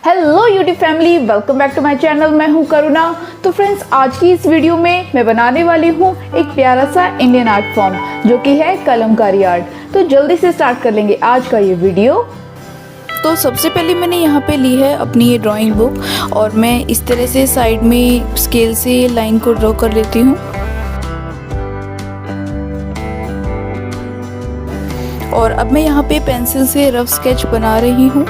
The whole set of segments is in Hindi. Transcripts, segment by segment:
Hello YouTube family, welcome back to my channel. मैं हूं करुणा। तो फ्रेंड्स, आज की इस वीडियो में मैं बनाने वाली हूं एक प्यारा सा इंडियन आर्ट फॉर्म जो कि है कलमकारी आर्ट। तो जल्दी से स्टार्ट कर लेंगे आज का ये वीडियो। तो सबसे पहले मैंने यहाँ पे ली है अपनी ये ड्राइंग बुक और मैं इस तरह से साइड में स्केल से लाइन को ड्रॉ कर लेती हूँ। और अब मैं यहाँ पे पेंसिल से रफ स्केच बना रही हूँ।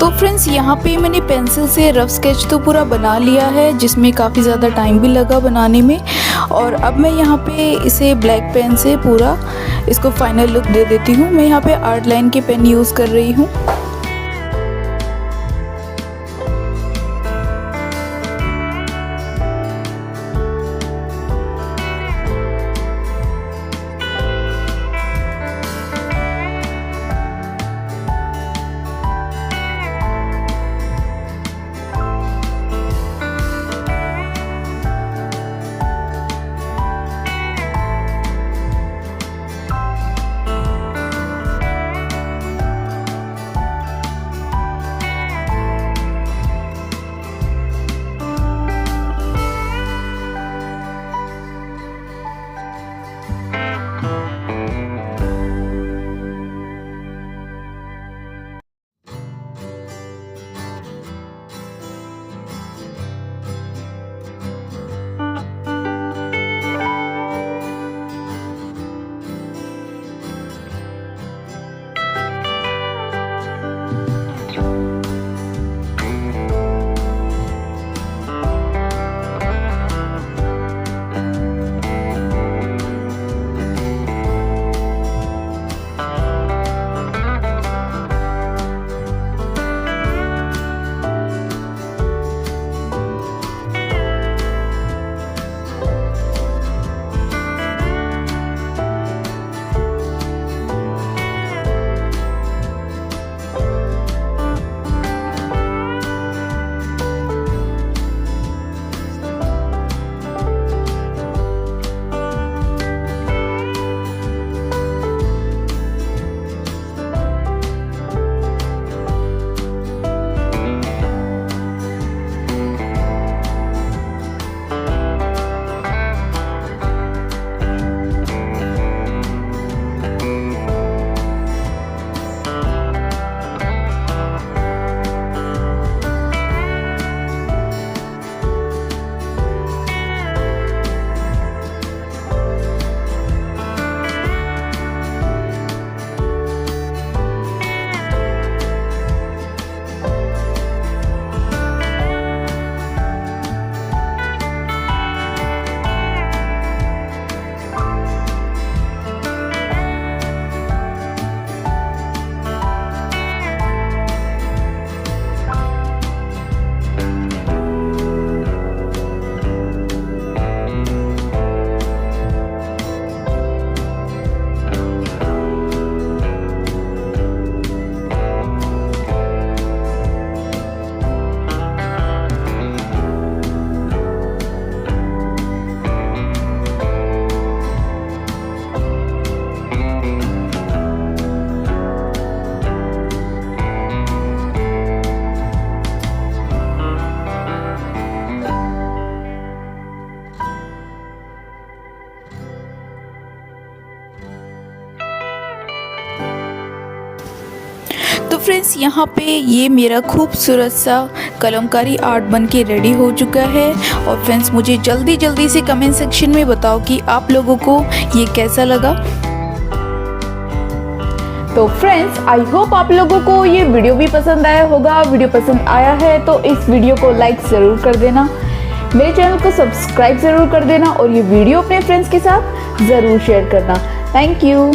तो फ्रेंड्स, यहाँ पे मैंने पेंसिल से रफ स्केच तो पूरा बना लिया है, जिसमें काफ़ी ज़्यादा टाइम भी लगा बनाने में। और अब मैं यहाँ पे इसे ब्लैक पेन से पूरा इसको फाइनल लुक दे देती हूँ। मैं यहाँ पे आर्ट लाइन के पेन यूज़ कर रही हूँ। फ्रेंड्स यहाँ पे ये मेरा खूबसूरत सा कलमकारी आर्ट बन के रेडी हो चुका है। और फ्रेंड्स मुझे जल्दी जल्दी से कमेंट सेक्शन में बताओ कि आप लोगों को ये कैसा लगा। तो फ्रेंड्स आई होप आप लोगों को ये वीडियो भी पसंद आया होगा। वीडियो पसंद आया है तो इस वीडियो को लाइक ज़रूर कर देना, मेरे चैनल को सब्सक्राइब ज़रूर कर देना और ये वीडियो अपने फ्रेंड्स के साथ ज़रूर शेयर करना। Thank you.